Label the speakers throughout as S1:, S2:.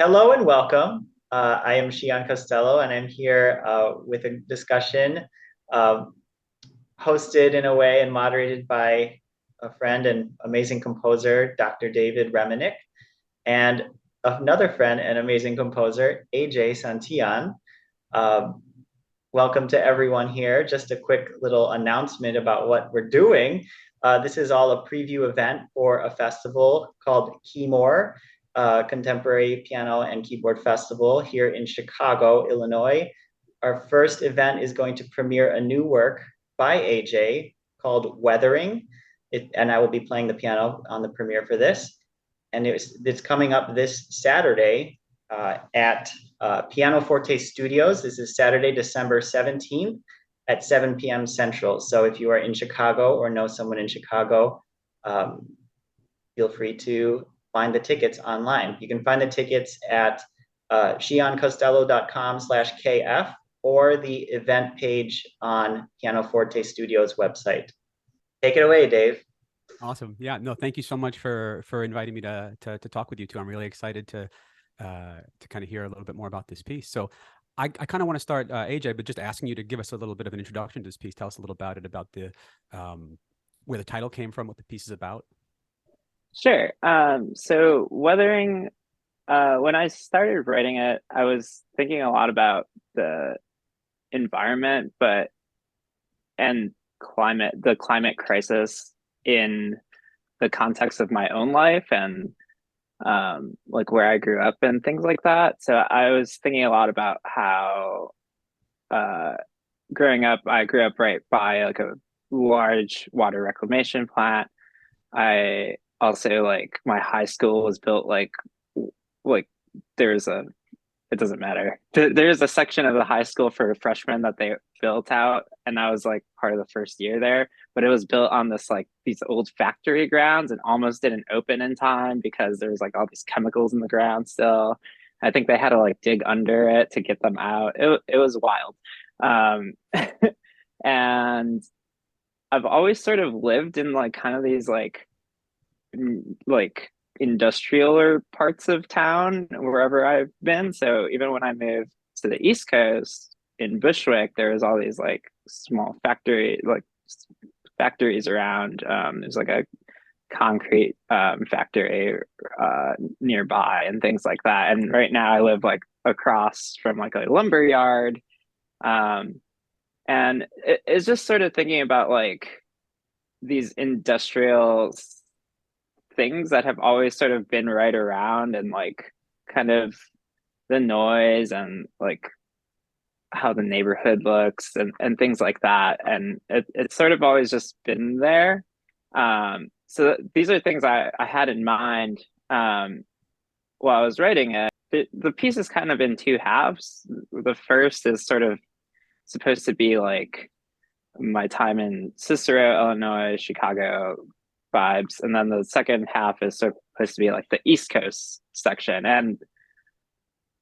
S1: Hello and welcome. I am Shi-An Costello, and I'm here with a discussion uh, hosted in a way and moderated by a friend and amazing composer, Dr. David Reminick, and another friend and amazing composer, AJ Santillan. Uh, Welcome to everyone here. Just a quick little announcement about what we're doing. This is all a preview event for a festival called Keymore Contemporary Piano and Keyboard Festival here in Chicago, Illinois. Our first event is going to premiere a new work by AJ called Weathering. And I will be playing the piano on the premiere for this. And it's coming up this Saturday at Pianoforte Studios. This is Saturday, December 17th at 7 p.m. Central. So if you are in Chicago or know someone in Chicago, feel free to find the tickets online. You can find the tickets at shiancostello.com/KF or the event page on Pianoforte Studios website. Take it away, Dave.
S2: Awesome. Yeah, no, thank you so much for inviting me to talk with you too. I'm really excited to kind of hear a little bit more about this piece. So I kind of want to start, AJ, but just asking you to give us a little bit of an introduction to this piece. Tell us a little about it, about the where the title came from, what the piece is about.
S3: Sure. So Weathering, when I started writing it, I was thinking a lot about the environment, and the climate crisis in the context of my own life and like where I grew up and things like that. So I was thinking a lot about how growing up, I grew up right by like a large water reclamation plant. I also like my high school was built like there's a it doesn't matter. There's a section of the high school for freshmen that they built out, and I was like part of the first year there. But it was built on this like these old factory grounds and almost didn't open in time because there was like all these chemicals in the ground still. I think they had to like dig under it to get them out. It was wild. Um, and I've always sort of lived in like kind of these like industrial parts of town wherever I've been. So even when I moved to the East Coast in Bushwick, there was all these like small factories around. There's like a concrete factory nearby and things like that. And right now I live like across from like a lumber yard. And it's just sort of thinking about like these industrial things that have always sort of been right around and like kind of the noise and like how the neighborhood looks and things like that. And it's sort of always just been there. So these are things I had in mind while I was writing it. The piece is kind of in two halves. The first is sort of supposed to be like my time in Cicero, Illinois, Chicago vibes, and then the second half is supposed to be like the East Coast section. And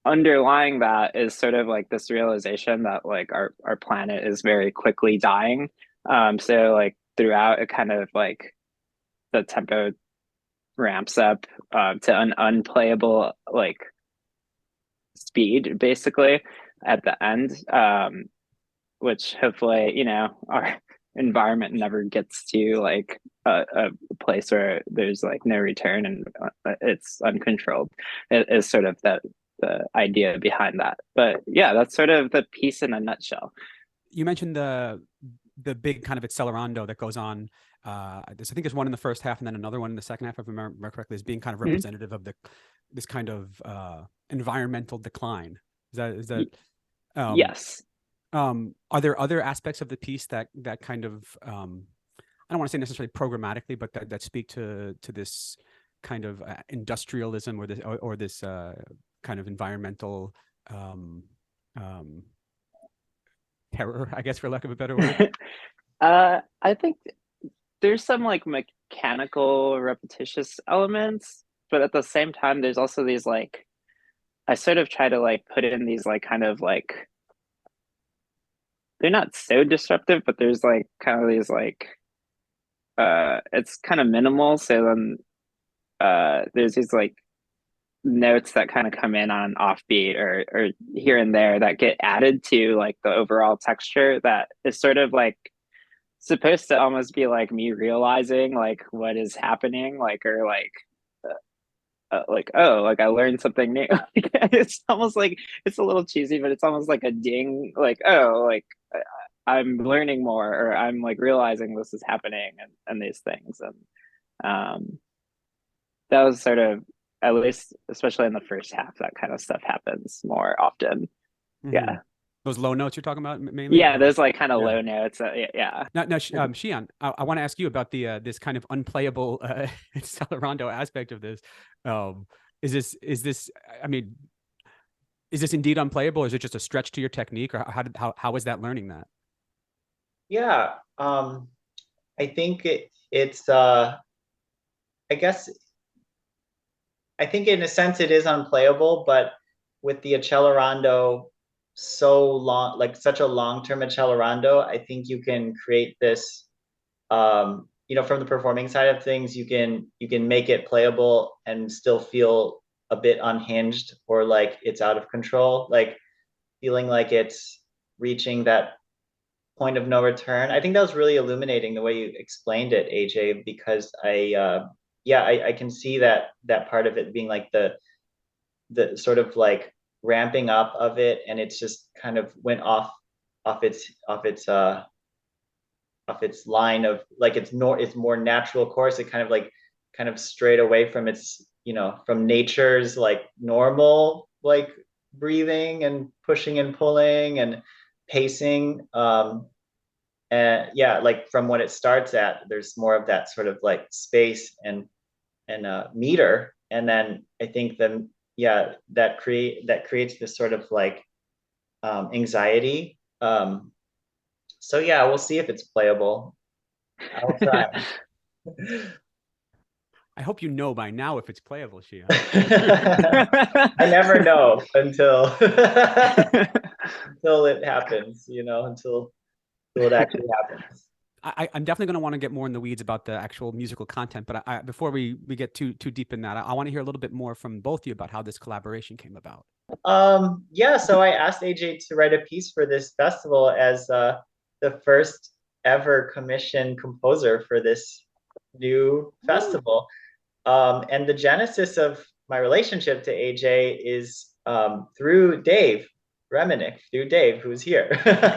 S3: underlying that is sort of like this realization that like our planet is very quickly dying. So like throughout, it kind of like the tempo ramps up to an unplayable like speed basically at the end, which hopefully, you know, our environment never gets to like a place where there's like no return and it's uncontrolled. It is sort of the idea behind that. But yeah, that's sort of the piece in a nutshell.
S2: You mentioned the big kind of accelerando that goes on. I think there's one in the first half and then another one in the second half, if I remember correctly, as being kind of representative of this kind of environmental decline. Is that
S3: yes.
S2: Are there other aspects of the piece that kind of I don't want to say necessarily programmatically, but that speak to this kind of industrialism or this kind of environmental terror, I guess, for lack of a better word?
S3: I think there's some like mechanical repetitious elements, but at the same time there's also these like I sort of try to like put in these like kind of like they're not so disruptive, but there's like kind of these like it's kind of minimal. So then there's these like notes that kind of come in on offbeat or here and there that get added to like the overall texture that is sort of like supposed to almost be like me realizing like what is happening, like, or like, oh, like I learned something new. It's almost like, it's a little cheesy, but it's almost like a ding, like, oh, like I'm learning more, or I'm like realizing this is happening, and these things. And that was sort of, at least especially in the first half, that kind of stuff happens more often. Yeah.
S2: Those low notes you're talking about mainly?
S3: Yeah, those like kind of low notes. Yeah.
S2: Now, Shi-An, I want to ask you about the this kind of unplayable accelerando aspect of this. Is this? I mean, is this indeed unplayable? Or is it just a stretch to your technique, or how is that learning that?
S1: Yeah, I think it's I think in a sense it is unplayable, but with the accelerando so long, like such a long-term accelerando, I think you can create this, you know, from the performing side of things, you can make it playable and still feel a bit unhinged or like it's out of control, like feeling like it's reaching that point of no return. I think that was really illuminating the way you explained it, AJ, because I can see that part of it being like the sort of like ramping up of it, and it's just kind of went off its line of like it's more natural course. It kind of strayed away from its, you know, from nature's like normal like breathing and pushing and pulling and pacing. And yeah, like from when it starts at, there's more of that sort of like space and meter, and then I think that creates this sort of like anxiety. So yeah, we'll see if it's playable. I'll try.
S2: I hope you know by now if it's playable, Shi-An.
S1: I never know until until it happens, you know, until it actually happens.
S2: I'm definitely going to want to get more in the weeds about the actual musical content, but before we get too deep in that, I want to hear a little bit more from both of you about how this collaboration came about.
S1: Yeah, so I asked AJ to write a piece for this festival as the first ever commissioned composer for this new festival. And the genesis of my relationship to AJ is through Dave Reminick, through Dave, who's here.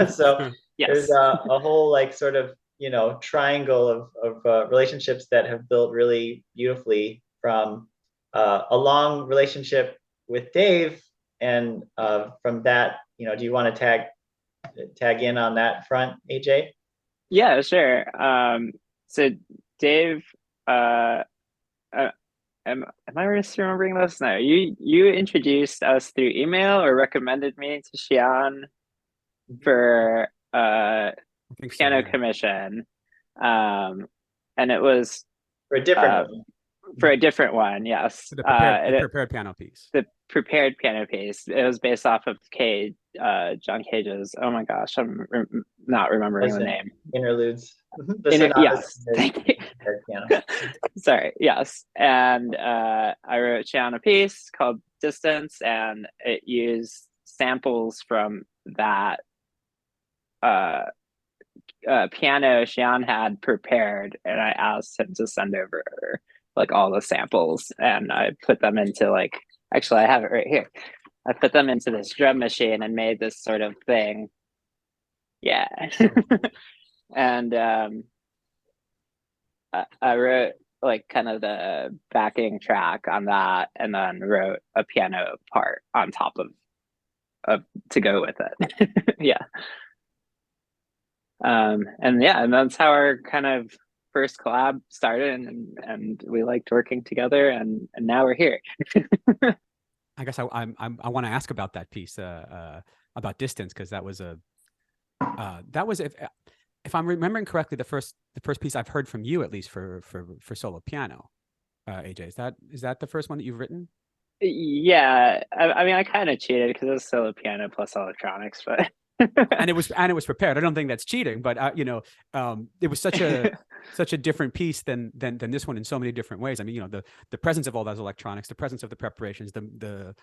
S1: So
S3: yes.
S1: There's a whole like sort of, you know, triangle of relationships that have built really beautifully from a long relationship with Dave, and from that, you know, do you want to tag in on that front, AJ?
S3: Yeah, sure. So Dave, am I remembering this? No, you introduced us through email or recommended me to Shi-An for piano commission, and it was
S1: for a different one.
S3: For a different one, yes.
S2: The prepared piano piece.
S3: The prepared piano piece. It was based off of John Cage's. Oh my gosh, I'm not remembering the name.
S1: Interludes.
S3: Yes, thank you. Piano. Sorry, yes. And I wrote Shi-An a piece called Distance, and it used samples from that piano Shi-An had prepared, and I asked him to send over like all the samples, and I put them into like, actually I have it right here. I put them into this drum machine and made this sort of thing. Yeah. And I wrote like kind of the backing track on that, and then wrote a piano part on top of to go with it. Yeah. And that's how our kind of first collab started, and we liked working together, and now we're here.
S2: I guess I want to ask about that piece about Distance, because that was if I'm remembering correctly, the first piece I've heard from you, at least for solo piano. AJ, is that the first one that you've written?
S3: Yeah, I mean I kind of cheated because it was solo piano plus electronics, but
S2: and it was prepared. I don't think that's cheating, but you know, it was such a different piece than this one in so many different ways. I mean, you know, the presence of all those electronics, the presence of the preparations, the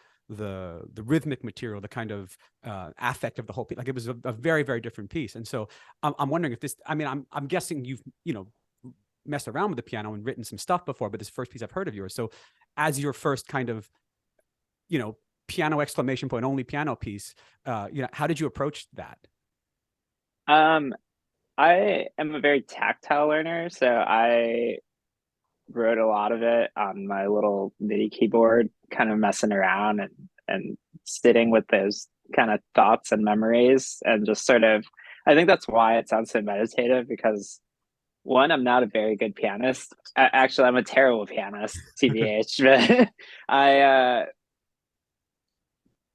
S2: rhythmic material, the kind of affect of the whole piece. Like, it was a very, very different piece. And so I'm wondering if this, I mean, I'm guessing you've, you know, messed around with the piano and written some stuff before, but this is the first piece I've heard of yours. So as your first kind of, you know, piano exclamation point only piano piece, you know, how did you approach that?
S3: I am a very tactile learner, so I wrote a lot of it on my little MIDI keyboard, kind of messing around and sitting with those kind of thoughts and memories, and just sort of, I think that's why it sounds so meditative, because one, I'm not a very good pianist. Actually, I'm a terrible pianist, TBH. But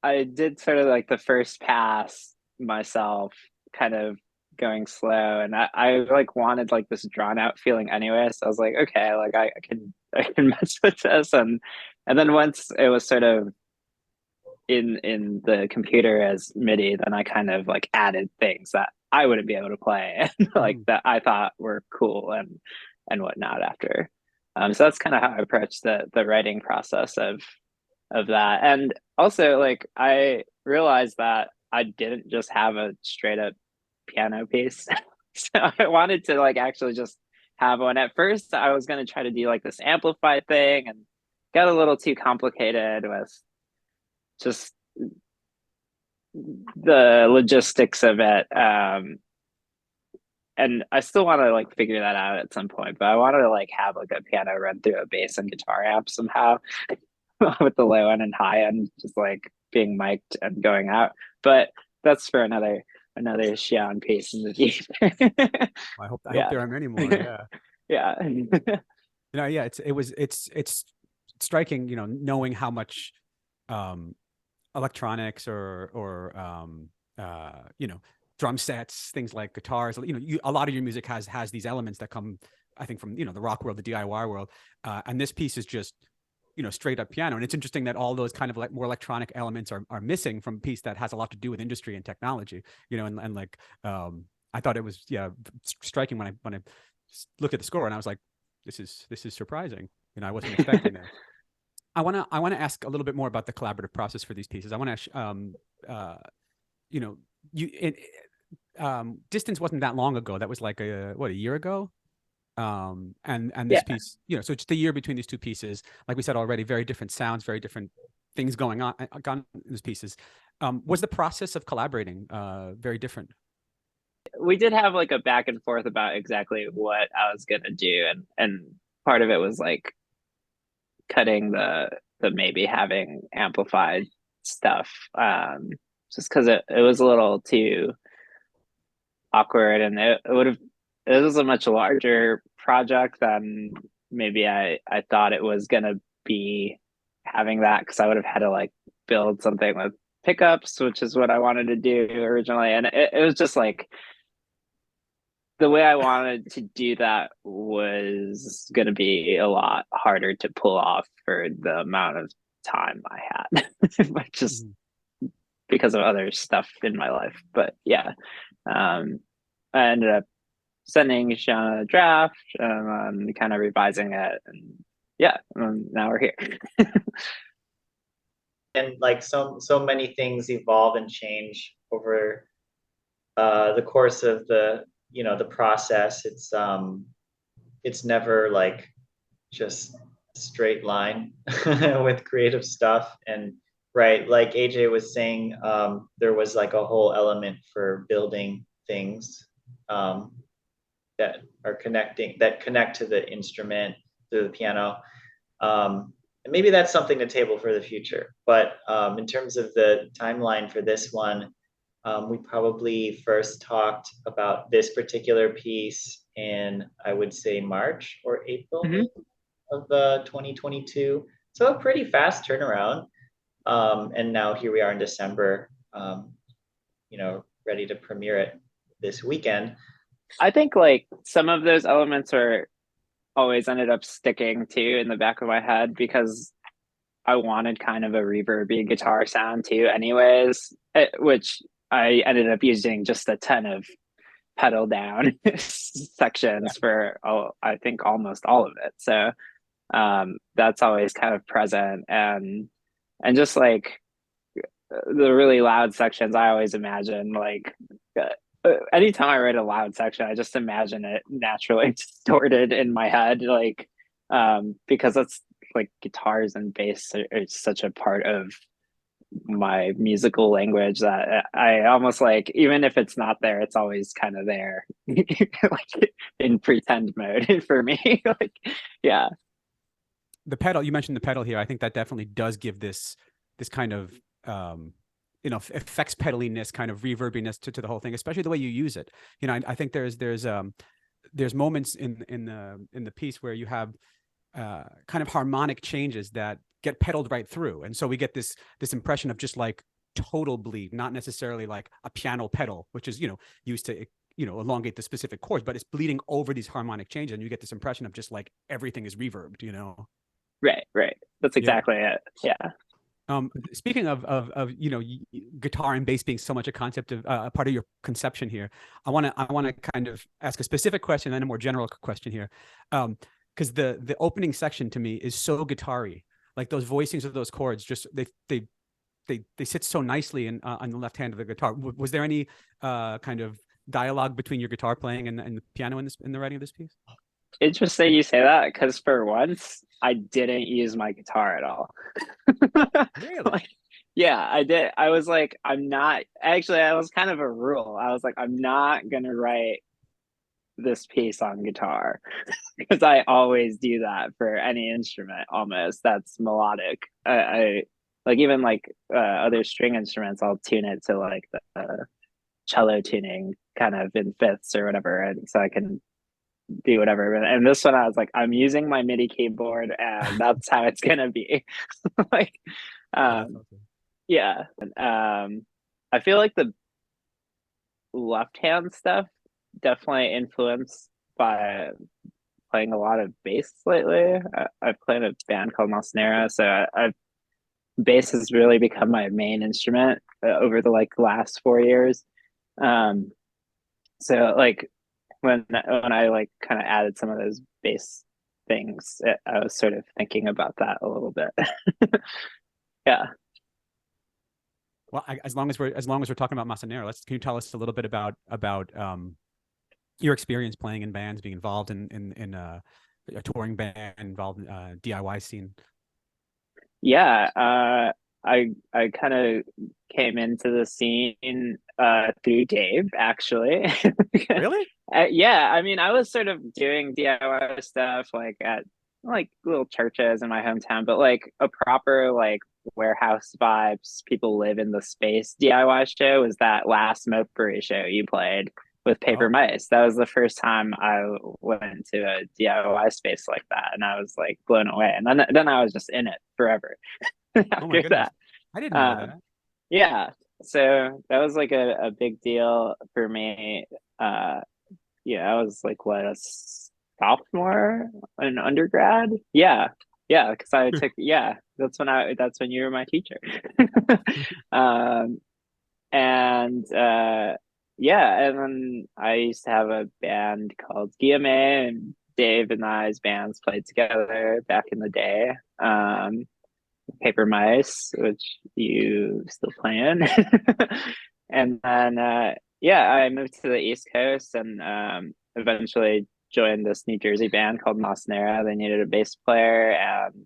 S3: I did sort of like the first pass myself, kind of going slow, and I like wanted like this drawn out feeling anyway. So I was like, okay, like I can mess with this, and then once it was sort of in the computer as MIDI, then I kind of like added things that I wouldn't be able to play, and like that I thought were cool and whatnot after. So that's kind of how I approached the writing process of that. And also, like, I realized that I didn't just have a straight up piano piece. So I wanted to like actually just have one. At first I was going to try to do like this amplified thing, and got a little too complicated with just the logistics of it. And I still want to like figure that out at some point, but I wanted to like have like a piano run through a bass and guitar amp somehow. With the low end and high end just like being mic'd and going out. But that's for another Shi-An piece in the future.
S2: I hope there are many more. Yeah.
S3: Yeah.
S2: You know, yeah, it's striking, you know, knowing how much electronics or you know, drum sets, things like guitars, you know, a lot of your music has these elements that come, I think, from, you know, the rock world, the DIY world, and this piece is just, you know, straight up piano. And it's interesting that all those kind of like more electronic elements are missing from a piece that has a lot to do with industry and technology, you know, and like, I thought it was, yeah, striking when I looked at the score, and I was like, this is surprising. You know, I wasn't expecting that. I want to ask a little bit more about the collaborative process for these pieces. I want to, you know, Distance wasn't that long ago. That was like a year ago. And this piece, you know, so just a year between these two pieces, like we said already, very different sounds, very different things going on in these pieces. Was the process of collaborating very different?
S3: We did have like a back and forth about exactly what I was gonna do, and part of it was like cutting the maybe having amplified stuff, just because it was a little too awkward, and it was a much larger project than maybe I thought it was gonna be, having that, because I would have had to like build something with pickups, which is what I wanted to do originally, and it was just like the way I wanted to do that was going to be a lot harder to pull off for the amount of time I had, just because of other stuff in my life. But yeah, I ended up sending Shi-An a draft, kind of revising it, and yeah, now we're here.
S1: And like so many things evolve and change over the course of the process. It's never like just straight line with creative stuff. And right, like AJ was saying, there was like a whole element for building things that connect to the instrument, to the piano. And maybe that's something to table for the future. But in terms of the timeline for this one, we probably first talked about this particular piece in, I would say, March or April of 2022. So a pretty fast turnaround. And now here we are in December, ready to premiere it this weekend.
S3: I think like some of those elements are always ended up sticking too in the back of my head, because I wanted kind of a reverby guitar sound too anyways, which I ended up using just a ton of pedal down sections for I think almost all of it. So that's always kind of present, and just like the really loud sections, I always imagine like anytime I write a loud section, I just imagine it naturally distorted in my head, like because that's like guitars and bass are such a part of my musical language that I almost like, even if it's not there, it's always kind of there, like in pretend mode for me. Like, yeah.
S2: The pedal, you mentioned the pedal here. I think that definitely does give this kind of effects pedaliness, kind of reverbiness to the whole thing, especially the way you use it. I think there's moments in the piece where you have kind of harmonic changes that get pedaled right through, and so we get this impression of just like total bleed, not necessarily like a piano pedal, which is used to elongate the specific chords, but it's bleeding over these harmonic changes, and you get this impression of just like everything is reverbed.
S3: Right. That's exactly it. Yeah.
S2: Speaking of guitar and bass being so much a concept of a part of your conception here, I want to kind of ask a specific question and then a more general question here, because the opening section to me is so guitar-y. Like those voicings of those chords, just they sit so nicely on the left hand of the guitar. Was there any kind of dialogue between your guitar playing and the piano in the writing of this piece?
S3: Interesting you say that, because for once I didn't use my guitar at all.
S2: Really?
S3: Like, yeah, I did. I was like, I'm not actually, I was kind of a rule. I was like, I'm not gonna write this piece on guitar because I always do that for any instrument almost that's melodic. I like, even like other string instruments, I'll tune it to like the cello tuning kind of in fifths or whatever, and so I can do whatever. And this one, I was like, I'm using my MIDI keyboard, and that's how it's gonna be. Like,
S2: Awesome.
S3: yeah. I feel like the left hand stuff definitely influenced by playing a lot of bass lately. I've played a band called Massa Nera, so bass has really become my main instrument over the like last 4 years. So like when I like kind of added some of those bass things, I was sort of thinking about that a little bit. Yeah.
S2: Well, as long as we're talking about Massa Nera, can you tell us a little bit about your experience playing in bands, being involved in a touring band, involved in DIY scene?
S3: Yeah, I kind of came into the scene through Dave, actually.
S2: Really?
S3: Yeah, I mean, I was sort of doing DIY stuff like at like little churches in my hometown, but like a proper like warehouse vibes, people live in the space DIY show was that last Mopri show you played with Paper Mice. That was the first time I went to a DIY space like that, and I was like blown away. And then I was just in it forever after
S2: Oh my goodness.
S3: that.
S2: I didn't know that.
S3: Yeah, so that was like a big deal for me. Yeah, I was like what, a sophomore in undergrad. Yeah, because I took that's when you were my teacher. And and then I used to have a band called DMA, and Dave and I's bands played together back in the day. Paper Mice, which you still playing. And then I moved to the East Coast, and eventually joined this New Jersey band called Massa Nera. They needed a bass player, and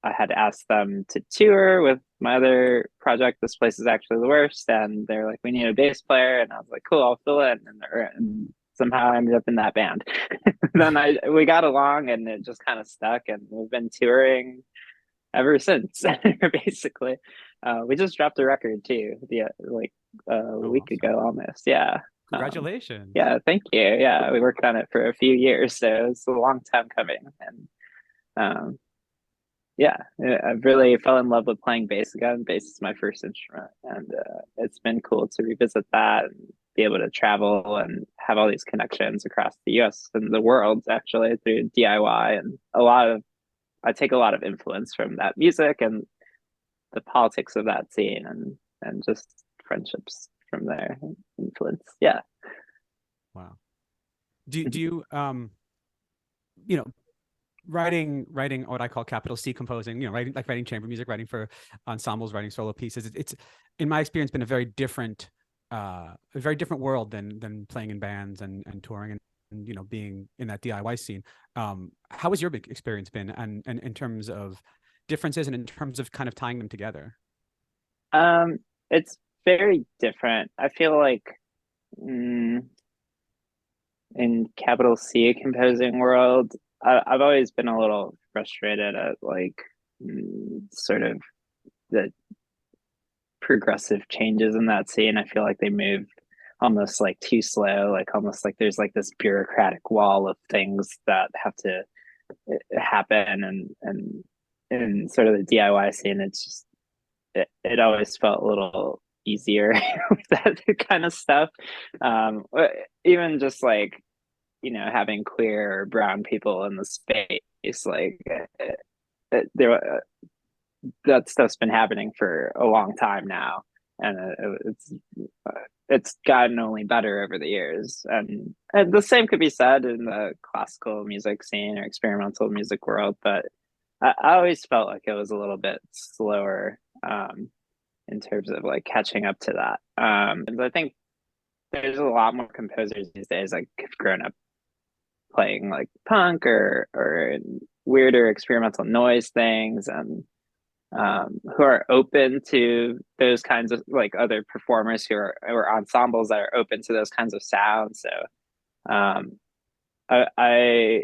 S3: I had asked them to tour with my other project, This Place Is Actually the Worst, and they're like, we need a bass player, and I was like, cool, I'll fill in. And somehow I ended up in that band. Then we got along, and it just kind of stuck, and we've been touring ever since. Basically, we just dropped a record too, like a week ago almost. Yeah.
S2: Congratulations.
S3: Yeah, thank you. Yeah, we worked on it for a few years, so it's a long time coming. And I really fell in love with playing bass again. Bass is my first instrument, and it's been cool to revisit that and be able to travel and have all these connections across the US and the world, actually, through DIY. And I take a lot of influence from that music and the politics of that scene, and just friendships from their influence. Yeah.
S2: Wow. Do you you know, writing what I call capital C composing, you know, writing chamber music, writing for ensembles, writing solo pieces, it's in my experience been a very different world than playing in bands and touring and you know, being in that DIY scene. How has your big experience been, and in terms of differences and in terms of kind of tying them together?
S3: It's very different. I feel like in capital C composing world, I've always been a little frustrated at like sort of the progressive changes in that scene. I feel like they move almost like too slow, like almost like there's like this bureaucratic wall of things that have to happen, and in sort of the DIY scene, it's just it always felt a little easier with that kind of stuff. Even just like, you know, having queer or brown people in the space, like there, that stuff's been happening for a long time now, and it's gotten only better over the years. And the same could be said in the classical music scene or experimental music world, but I always felt like it was a little bit slower in terms of like catching up to that. And I think there's a lot more composers these days like have grown up playing like punk or weirder experimental noise things, and who are open to those kinds of like other performers who are or ensembles that are open to those kinds of sounds. So I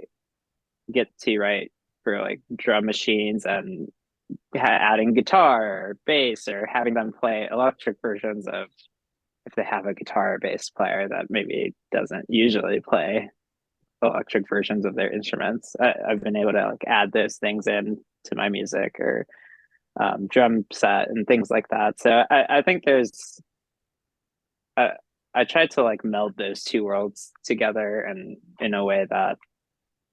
S3: get to write for like drum machines and adding guitar or bass, or having them play electric versions of, if they have a guitar or bass player that maybe doesn't usually play electric versions of their instruments. I've been able to like add those things in to my music, or drum set and things like that. So I think there's I tried to like meld those two worlds together, and in a way that,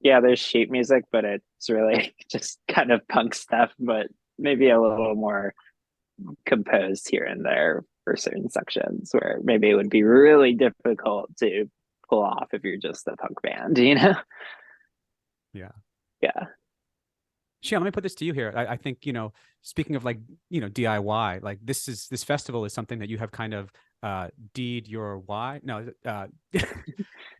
S3: yeah, there's sheet music, but it's really just kind of punk stuff, but maybe a little more composed here and there for certain sections where maybe it would be really difficult to pull off if you're just a punk band, you know?
S2: Yeah.
S3: Yeah.
S2: Shi-An, let me put this to you here. I think, you know, speaking of like, you know, DIY, like this festival is something that you have kind of deed your why. No,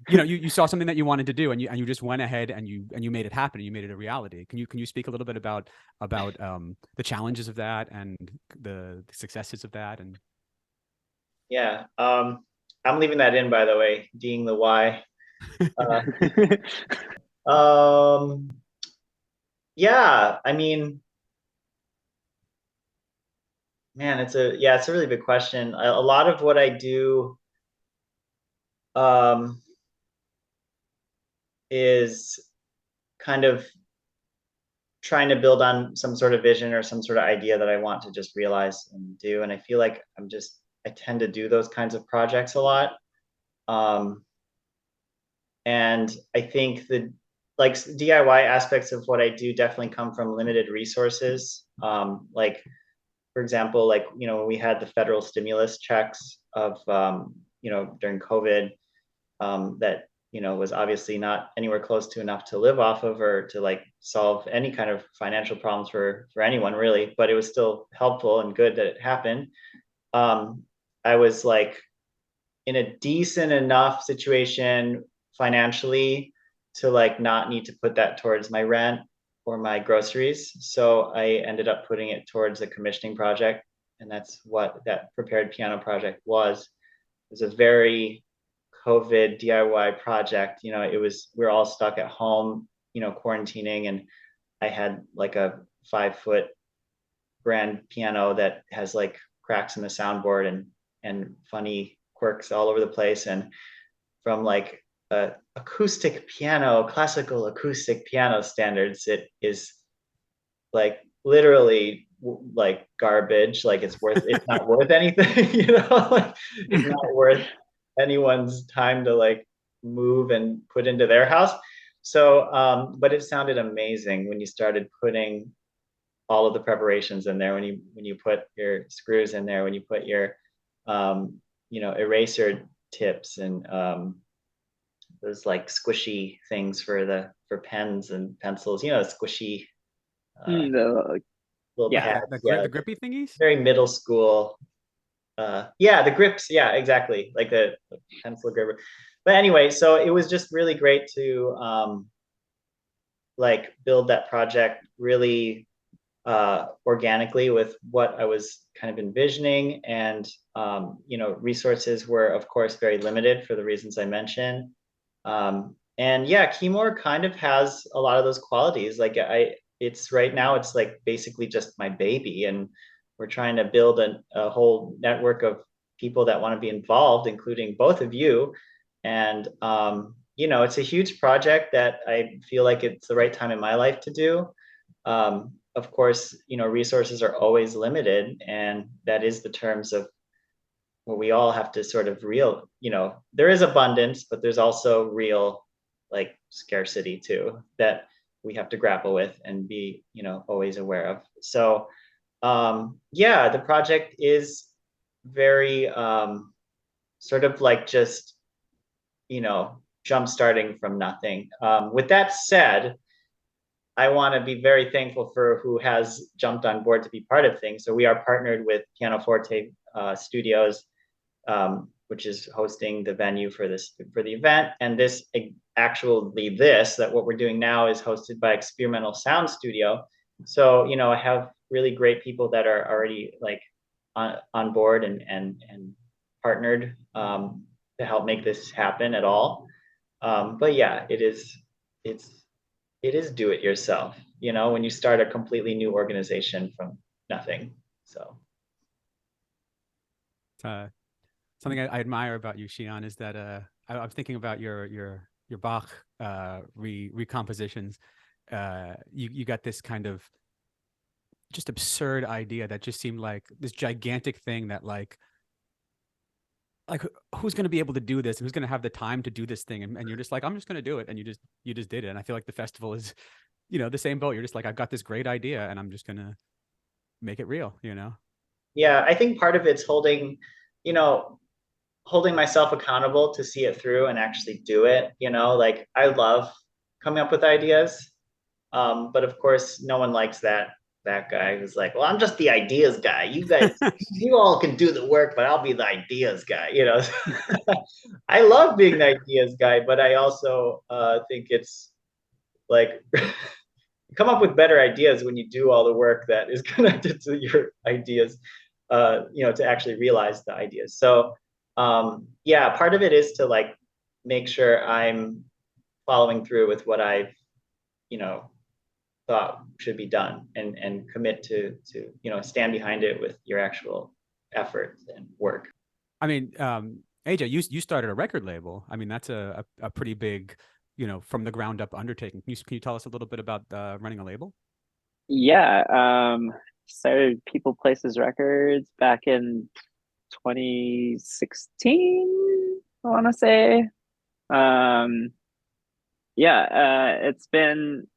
S2: you know, you saw something that you wanted to do, and you just went ahead and you made it happen, and you made it a reality. Can you speak a little bit about the challenges of that and the successes of that? And
S1: Yeah, I'm leaving that in, by the way, D'ing the why. Yeah, I mean, man, it's a really big question. A lot of what I do is kind of trying to build on some sort of vision or some sort of idea that I want to just realize and do. And I feel like I tend to do those kinds of projects a lot. And I think the like DIY aspects of what I do definitely come from limited resources. Like, for example, like, you know, when we had the federal stimulus checks of, you know, during COVID, that, you know, was obviously not anywhere close to enough to live off of or to like solve any kind of financial problems for anyone really, but it was still helpful and good that it happened. I was like in a decent enough situation financially to like not need to put that towards my rent or my groceries. So I ended up putting it towards a commissioning project. And that's what that prepared piano project was. It was a very COVID DIY project. You know, we're all stuck at home, you know, quarantining. And I had like a 5-foot grand piano that has like cracks in the soundboard and funny quirks all over the place. And from like acoustic piano, classical acoustic piano standards, it is like literally like garbage. Like it's not worth anything, you know, like it's not worth anyone's time to like move and put into their house. So, but it sounded amazing when you started putting all of the preparations in there, when you put your screws in there, when you put your eraser tips and those like squishy things for pens and pencils, squishy little
S3: Yeah.
S1: pads.
S2: The grippy thingies.
S1: Very middle school. Yeah, the grips. Yeah, exactly. Like the pencil gripper. But anyway, so it was just really great to like build that project really organically with what I was kind of envisioning. And, resources were, of course, very limited for the reasons I mentioned. And yeah, Keymore kind of has a lot of those qualities. Like it's right now, it's like basically just my baby. And we're trying to build a whole network of people that want to be involved, including both of you. And, it's a huge project that I feel like it's the right time in my life to do. Of course, resources are always limited, and that is the terms of what we all have to sort of there is abundance, but there's also real like scarcity too that we have to grapple with and be, always aware of. So, yeah, the project is very sort of like just, jump starting from nothing. With that said, I want to be very thankful for who has jumped on board to be part of things. So we are partnered with Pianoforte Studios, which is hosting the venue for the event. And what we're doing now is hosted by Experimental Sound Studio. So, I have really great people that are already like on board and partnered to help make this happen at all. But yeah, it is do it yourself, when you start a completely new organization from nothing. So
S2: something I admire about you, Shi-An, is that I'm thinking about your Bach recompositions. You got this kind of just absurd idea that just seemed like this gigantic thing that like who's going to be able to do this? Who's going to have the time to do this thing? And you're just like, I'm just going to do it. And you just did it. And I feel like the festival is, the same boat. You're just like, I've got this great idea and I'm just going to make it real,
S1: Yeah, I think part of it's holding myself accountable to see it through and actually do it. Like I love coming up with ideas. But of course, no one likes that guy who's like, well, I'm just the ideas guy. You guys, you all can do the work, but I'll be the ideas guy. I love being the ideas guy, but I also think it's like come up with better ideas when you do all the work that is connected to your ideas, to actually realize the ideas. So yeah, part of it is to like make sure I'm following through with what I've, thought should be done and commit to stand behind it with your actual efforts and work.
S2: I mean, AJ, you started a record label. I mean, that's a pretty big, from the ground up undertaking. Can you tell us a little bit about running a label?
S3: Yeah, started People Places Records back in 2016, I want to say. It's been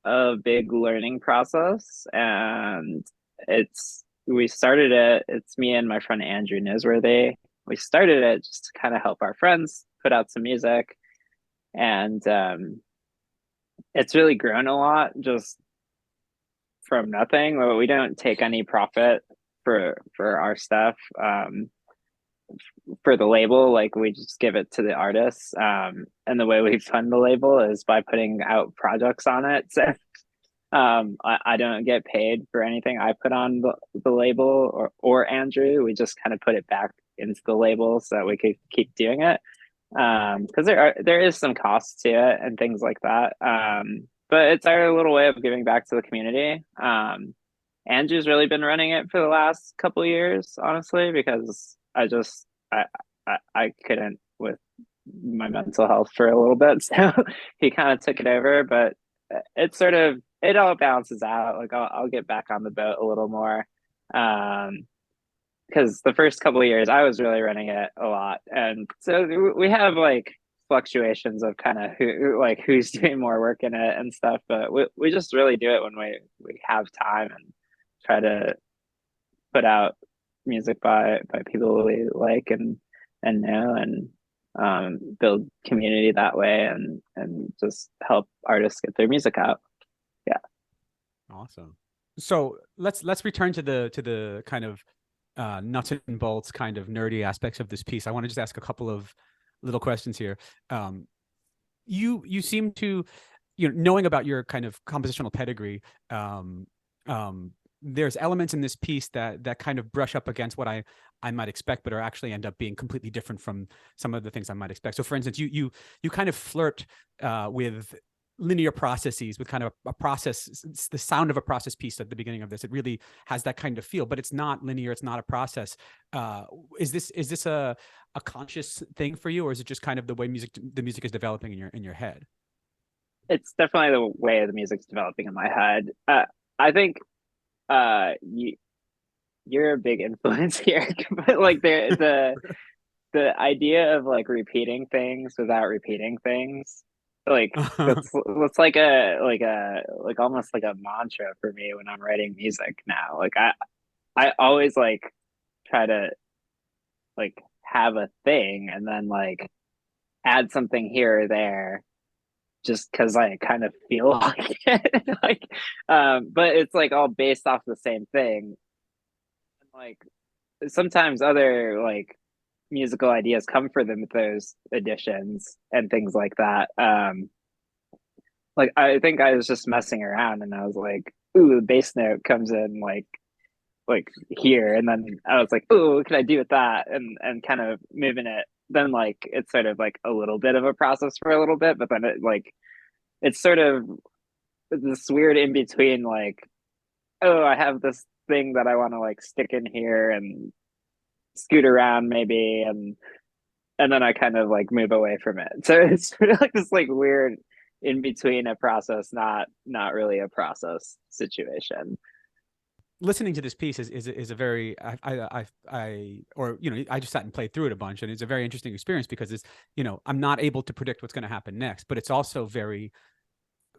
S3: a big learning process, and it's me and my friend Andrew Nisworthy. We started it just to kind of help our friends put out some music, and it's really grown a lot just from nothing. We don't take any profit for our stuff for the label. Like we just give it to the artists, and the way we fund the label is by putting out projects on it. So I don't get paid for anything I put on the label or Andrew. We just kind of put it back into the label so that we could keep doing it, because there is some cost to it and things like that, but it's our little way of giving back to the community. Andrew's really been running it for the last couple of years, honestly, because I couldn't with my mental health for a little bit, so he kind of took it over. But it all balances out. Like I'll get back on the boat a little more, because the first couple of years I was really running it a lot, and so we have like fluctuations of kind of who's doing more work in it and stuff. But we just really do it when we have time and try to put out music by people we like. And know, and build community that way, and just help artists get their music out. Yeah.
S2: Awesome. So let's return to the kind of nuts and bolts kind of nerdy aspects of this piece. I want to just ask a couple of little questions here. You seem to, knowing about your kind of compositional pedigree, there's elements in this piece that kind of brush up against what I might expect, but are actually end up being completely different from some of the things I might expect. So for instance, you kind of flirt with linear processes, with kind of a process, it's the sound of a process piece at the beginning of this. It really has that kind of feel, but it's not linear, it's not a process. Is this a conscious thing for you, or is it just kind of the way the music is developing in your head?
S3: It's definitely the way the music's developing in my head. I think you're a big influence here, but like the idea of like repeating things without repeating things, like that's like almost like a mantra for me when I'm writing music now. Like I always like try to like have a thing and then like add something here or there just because I kind of feel like it. Like but it's like all based off the same thing. Like sometimes other like musical ideas come for them with those additions and things like that. Like I think I was just messing around and I was like, ooh, the bass note comes in like here, and then I was like, ooh, what can I do with that? And kind of moving it. Then like it's sort of like a little bit of a process for a little bit, but then it's sort of this weird in between, like, oh, I have this thing that I want to like stick in here and scoot around maybe, and then I kind of like move away from it. So it's sort of like this like weird in between a process, not really a process situation.
S2: Listening to this piece is a very I just sat and played through it a bunch, and it's a very interesting experience because it's, I'm not able to predict what's going to happen next, but it's also very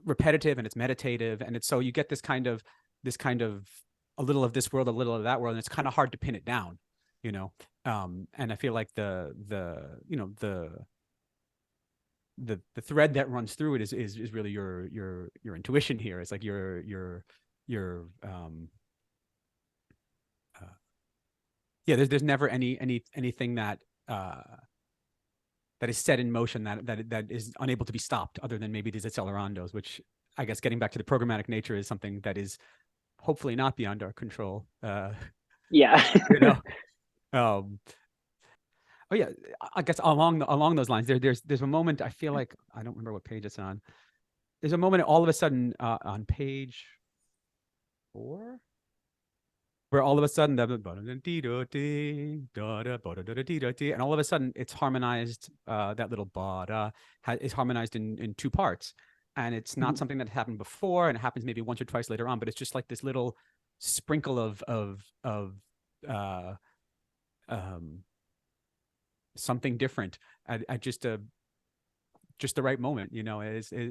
S2: repetitive and it's meditative, and it's so you get this kind of a little of this world, a little of that world, and it's kind of hard to pin it down, and I feel like the thread that runs through it is really your intuition here. It's like your there's never anything that is set in motion that is unable to be stopped, other than maybe these accelerandos, which I guess, getting back to the programmatic nature, is something that is hopefully not beyond our control.
S3: Yeah.
S2: Oh yeah, I guess along those lines, there's a moment, I feel like, I don't remember what page it's on. There's a moment all of a sudden on page 4, where all of a sudden and all of a sudden it's harmonized. That little bada is harmonized in 2 parts, and it's not something that happened before, and it happens maybe once or twice later on, but it's just like this little sprinkle of something different at just the right moment.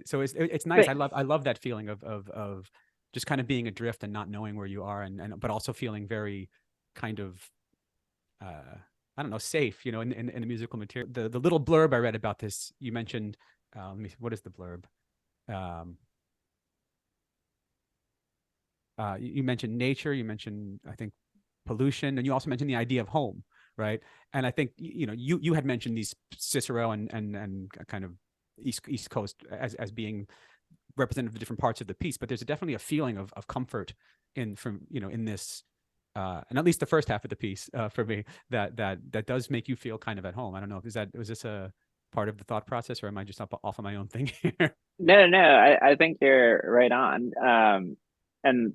S2: So it's nice. I love that feeling of just kind of being adrift and not knowing where you are, and but also feeling very kind of I don't know, safe, in the musical material. The little blurb I read about this, you mentioned, let me see, what is the blurb? You mentioned nature, you mentioned, I think, pollution, and you also mentioned the idea of home, right? And I think, you had mentioned these Cicero and kind of East Coast as being representative of different parts of the piece, but there's definitely a feeling of comfort in this, and at least the first half of the piece, for me, that does make you feel kind of at home. I don't know, was this a part of the thought process, or am I just off on my own thing here?
S3: No, I think you're right on. And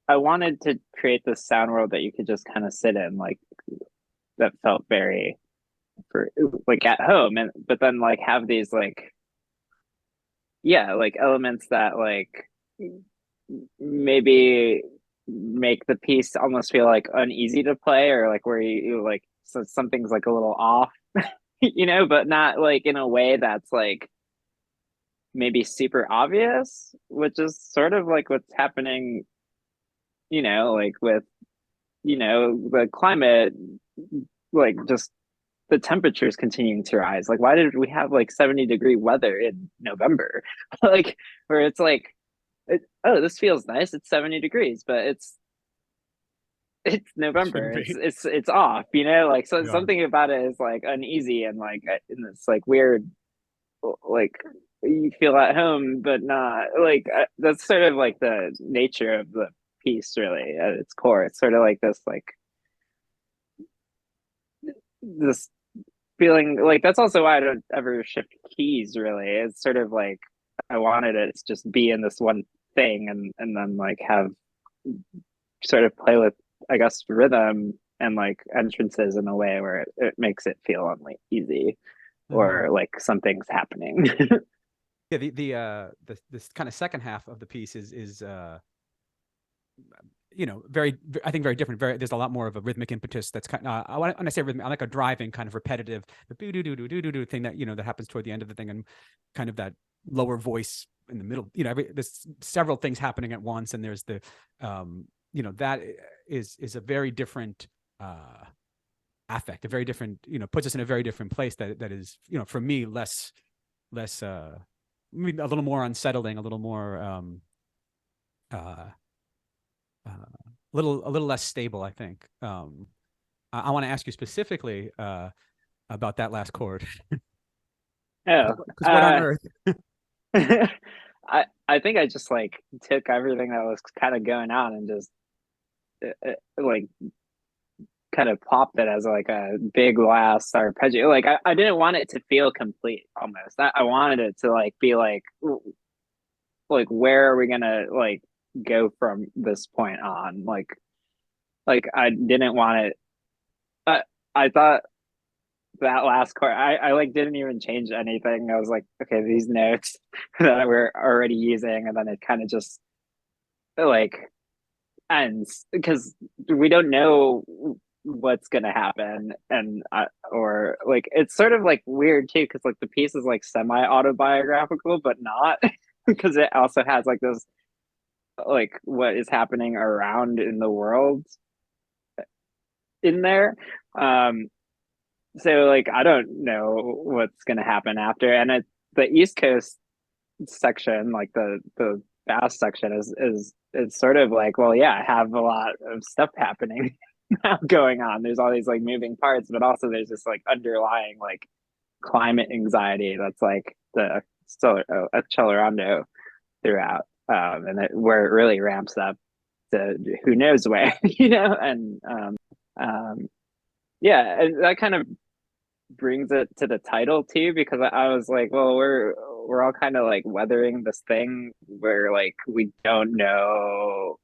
S3: I wanted to create this sound world that you could just kind of sit in, like, that felt very like at home, but then like have these like, yeah, like elements that like maybe make the piece almost feel like uneasy to play, or like where you like, so something's like a little off, but not like in a way that's like maybe super obvious, which is sort of like what's happening, like with, the climate, like just the temperatures continuing to rise. Like, why did we have like 70-degree weather in November? Like, where it's like, oh, this feels nice. It's 70 degrees, but it's November. It's off, you know. Like, so
S2: Yeah.
S3: something about it is like uneasy and like it's like weird. Like you feel at home, but not like that's sort of like the nature of the piece, really, at its core. It's sort of like this feeling like that's also why I don't ever shift keys really. It's sort of like I wanted it to just be in this one thing and then like have sort of play with I guess rhythm and like entrances in a way where it makes it feel easy or like something's happening.
S2: Yeah, this kind of second half of the piece is you know, I think very different. There's a lot more of a rhythmic impetus. That's kind of, when I say rhythmic, I like a driving kind of repetitive, the do do do do do do thing that, you know, that happens toward the end of the thing, and kind of that lower voice in the middle. You know, there's several things happening at once, and there's the, you know, that is a very different affect, a very different, you know, puts us in a very different place. That is, you know, for me less a little more unsettling, a little more a little less stable, I think. I want to ask you specifically about that last chord.
S3: Oh,
S2: Because what on earth?
S3: I think I just like took everything that was kind of going on and just like kind of popped it as like a big last arpeggio. Like I didn't want it to feel complete almost. I wanted it to like be like where are we gonna like go from this point on? Like I didn't want it. I thought that last chord, I like didn't even change anything. I was like, okay, these notes that we're already using, and then it kind of just like ends because we don't know what's gonna happen, and or like it's sort of like weird too because like the piece is like semi-autobiographical but not because it also has like this like what is happening around in the world in there. So like I don't know what's gonna happen after, and the East Coast section, like the bass section, is it's sort of like, well, yeah, I have a lot of stuff happening now going on. There's all these like moving parts, but also there's this like underlying like climate anxiety that's like the accelerando throughout, and where it really ramps up to who knows where, you know, and yeah, and that kind of brings it to the title too, because I was like, well, we're all kind of like weathering this thing where like we don't know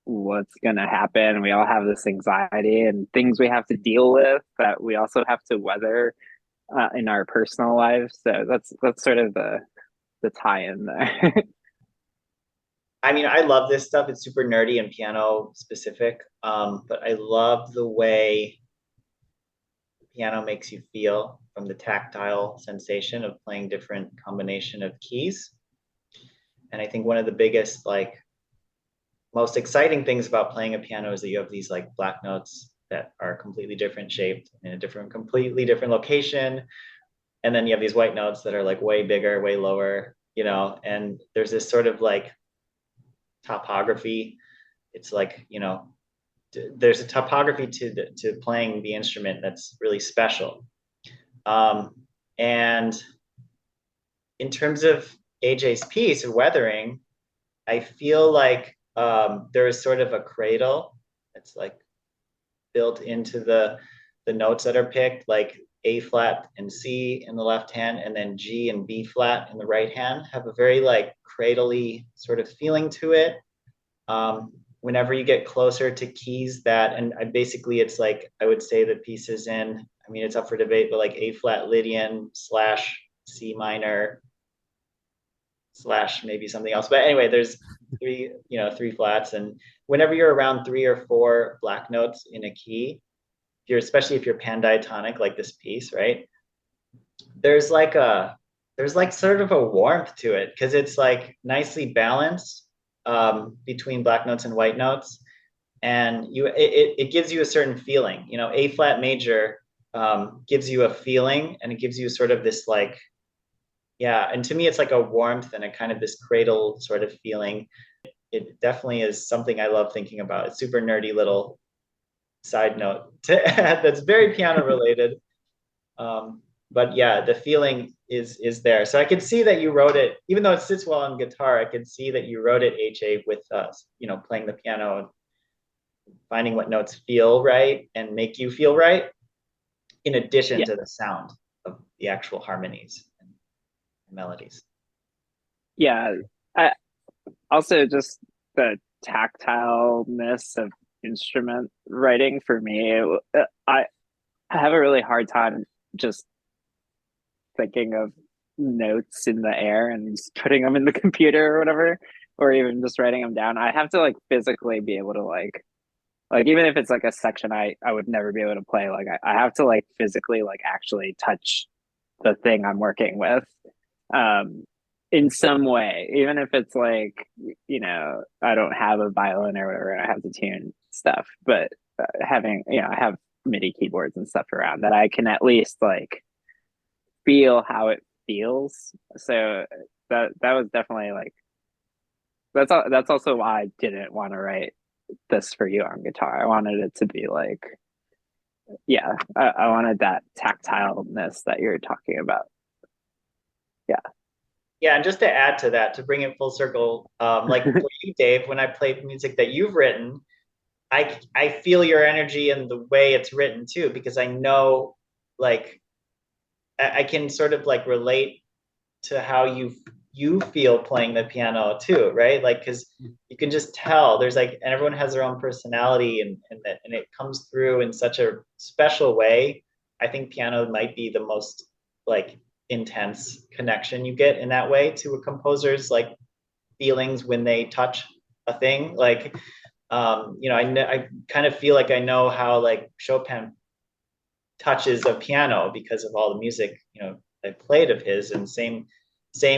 S3: what's gonna happen. We all have this anxiety and things we have to deal with that we also have to weather in our personal lives. So that's sort of the tie-in there.
S1: I mean, I love this stuff. It's super nerdy and piano specific, but I love the way piano makes you feel from the tactile sensation of playing different combination of keys. And I think one of the biggest, like, most exciting things about playing a piano is that you have these like black notes that are completely different shaped in a completely different location. And then you have these white notes that are like way bigger, way lower, you know, and there's this sort of like topography. It's like, you know, there's a topography to playing the instrument that's really special. And in terms of AJ's piece of weathering, I feel like there is sort of a cradle that's like built into the notes that are picked, like A flat and C in the left hand, and then G and B flat in the right hand, have a very like cradle-y sort of feeling to it. Whenever you get closer to keys that, and basically it's like, I would say the piece is in, I mean, it's up for debate, but like A flat Lydian / C minor / maybe something else. But anyway, there's three flats. And whenever you're around 3 or 4 black notes in a key, especially if you're pandiatonic like this piece, right? There's like sort of a warmth to it because it's like nicely balanced between black notes and white notes, and it gives you a certain feeling. You know, A flat major gives you a feeling, and it gives you sort of this like, yeah, and to me it's like a warmth and a kind of this cradle sort of feeling. It definitely is something I love thinking about. It's super nerdy little side note to add that's very piano related. But yeah, the feeling is there. So I could see that you wrote it, even though it sits well on guitar. I could see that you wrote it, AJ, with playing the piano and finding what notes feel right and make you feel right, in addition
S3: Yeah.
S1: to the sound of the actual harmonies and melodies.
S3: Yeah. Also, just the tactileness of instrument writing for me, I have a really hard time just thinking of notes in the air and just putting them in the computer or whatever, or even just writing them down. I have to like physically be able to like even if it's like a section I would never be able to play, like I have to like physically like actually touch the thing I'm working with. Um, in some way, even if it's like, I don't have a violin or whatever, I have to tune stuff, but having, I have MIDI keyboards and stuff around that I can at least like feel how it feels. So that was definitely like, that's also why I didn't want to write this for you on guitar. I wanted it to be like, yeah, I wanted that tactileness that you're talking about. Yeah.
S1: Yeah, and just to add to that, to bring it full circle, like for you, Dave, when I play music that you've written, I feel your energy and the way it's written too, because I know, like, I can sort of like relate to how you feel playing the piano too, right? Like, because you can just tell there's like, and everyone has their own personality, and it comes through in such a special way. I think piano might be the most like intense connection you get in that way to a composer's like feelings when they touch a thing. Like, I kind of feel like I know how like Chopin touches a piano because of all the music I played of his, and same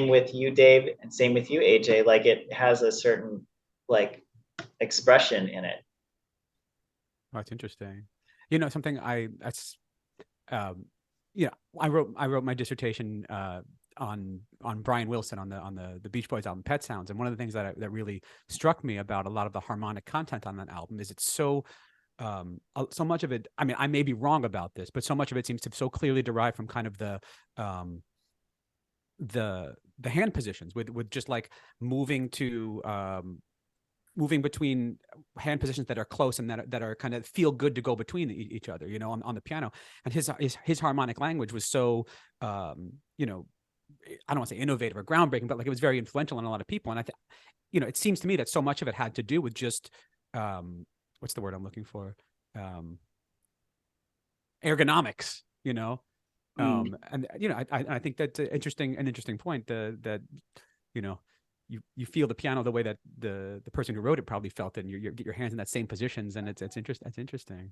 S1: with you, Dave, and same with you, AJ. Like, it has a certain like expression in it.
S2: Oh, it's interesting. Something I wrote my dissertation on Brian Wilson on the Beach Boys album Pet Sounds, and one of the things that really struck me about a lot of the harmonic content on that album is it's so much of it, I mean, I may be wrong about this, but so much of it seems to so clearly derive from kind of the hand positions with just like moving between hand positions that are close and that are kind of feel good to go between each other, on the piano. And his harmonic language was so, I don't want to say innovative or groundbreaking, but like it was very influential on a lot of people. And it seems to me that so much of it had to do with just, what's the word I'm looking for? Ergonomics, and I think that's an interesting point, that you feel the piano the way that the person who wrote it probably felt it, and you get your hands in that same positions, and it's interesting.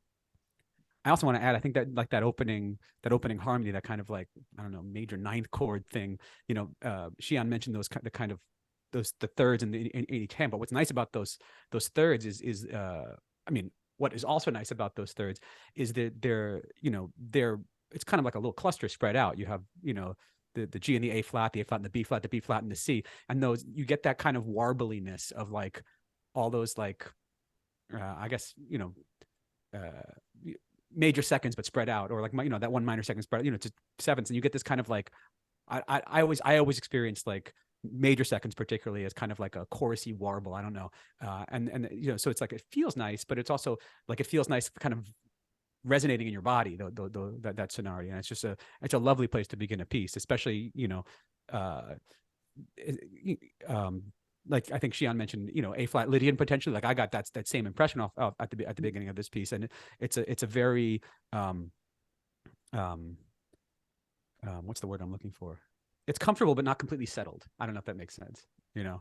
S2: I also want to add, I think that like that opening harmony, that kind of like, I don't know, major ninth chord thing, Shi-An mentioned the thirds in each hand, but what's nice about those thirds is I mean, what is also nice about those thirds is that they're it's kind of like a little cluster spread out. You have, the G and the A flat, the A flat and the B flat, the B flat and the C, and those, you get that kind of warbliness of like all those like, I guess, major seconds but spread out, or like that one minor second spread, to sevenths, and you get this kind of like, I always experienced like major seconds particularly as kind of like a chorusy warble. I don't know, and so it's like it feels nice, but it's also like it feels nice kind of resonating in your body, that sonority, and it's a lovely place to begin a piece, especially like I think Shi-An mentioned, A flat Lydian potentially. Like I got that same impression off at the beginning of this piece, and it's a very what's the word I'm looking for? It's comfortable but not completely settled. I don't know if that makes sense.
S3: Yeah.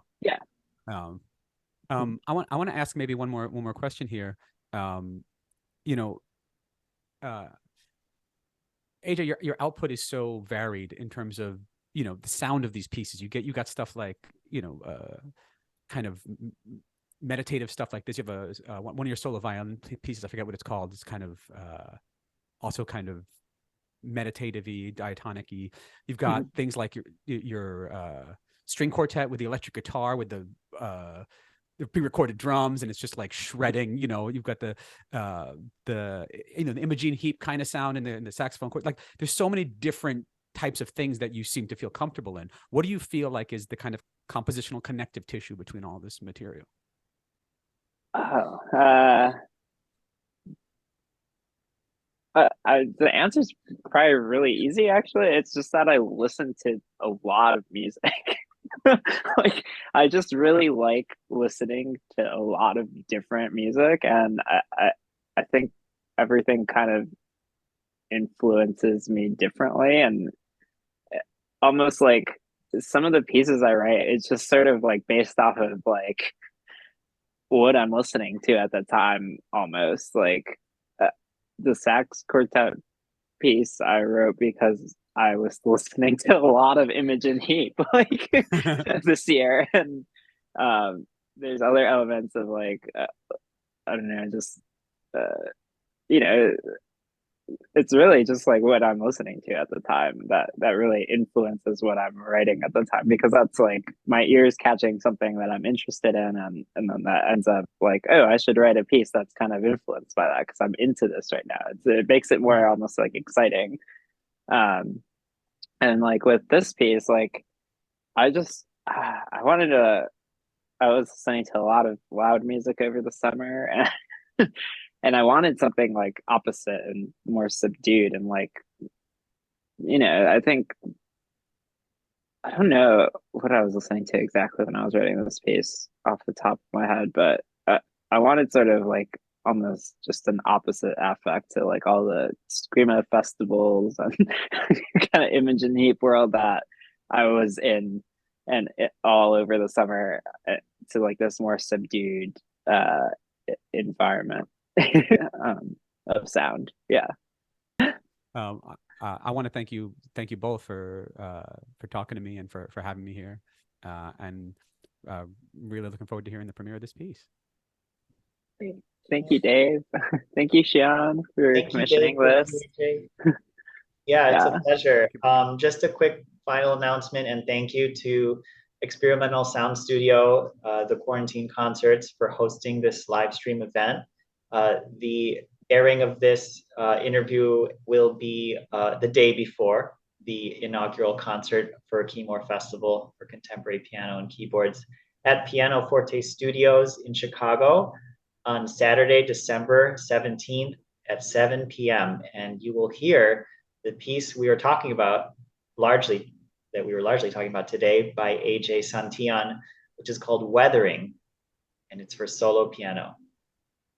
S2: I want to ask maybe one more question here. AJ, your output is so varied in terms of the sound of these pieces. You got stuff like kind of meditative stuff like this. You have one of your solo violin pieces. I forget what it's called. It's kind of also kind of meditative-y, diatonic-y. You've got things like your string quartet with the electric guitar with the pre-recorded drums, and it's just like shredding. You know, you've got the the Imogen Heap kind of sound in the saxophone chord. Like, there's so many different types of things that you seem to feel comfortable in. What do you feel like is the kind of compositional connective tissue between all this material?
S3: Oh, the answer's probably really easy, actually. It's just that I listen to a lot of music. Like, I just really like listening to a lot of different music, and I think everything kind of influences me differently, and almost like some of the pieces I write, it's just sort of like based off of like what I'm listening to at the time, almost like the sax quartet piece I wrote because I was listening to a lot of Imogen Heap like this year, and there's other elements of like I don't know, just you know, it's really just like what I'm listening to at the time that really influences what I'm writing at the time, because that's like my ears catching something that I'm interested in, and then that ends up like, oh, I should write a piece that's kind of influenced by that because I'm into this right now. It makes it more almost like exciting. And like with this piece, like I just I wanted to, I was listening to a lot of loud music over the summer, and and I wanted something like opposite and more subdued, and like, you know, I think, I don't know what I was listening to exactly when I was writing this piece off the top of my head, but I wanted sort of like almost just an opposite affect to like all the screamo festivals and kind of Imogen Heap world that I was in, and all over the summer, to like this more subdued environment of sound. Yeah.
S2: I want to thank you both for talking to me and for having me here, and really looking forward to hearing the premiere of this piece.
S3: Thank you, Dave. Thank you, Shi-An, for commissioning this.
S1: Yeah, it's a pleasure. Just a quick final announcement, and thank you to Experimental Sound Studio, the Quarantine Concerts, for hosting this live stream event. The airing of this interview will be the day before the inaugural concert for Keymore Festival for Contemporary Piano and Keyboards at Pianoforte Studios in Chicago on Saturday, December 17th at 7 p.m. And you will hear the piece we were talking about, that we were largely talking about today, by AJ Santillan, which is called Weathering, and it's for solo piano.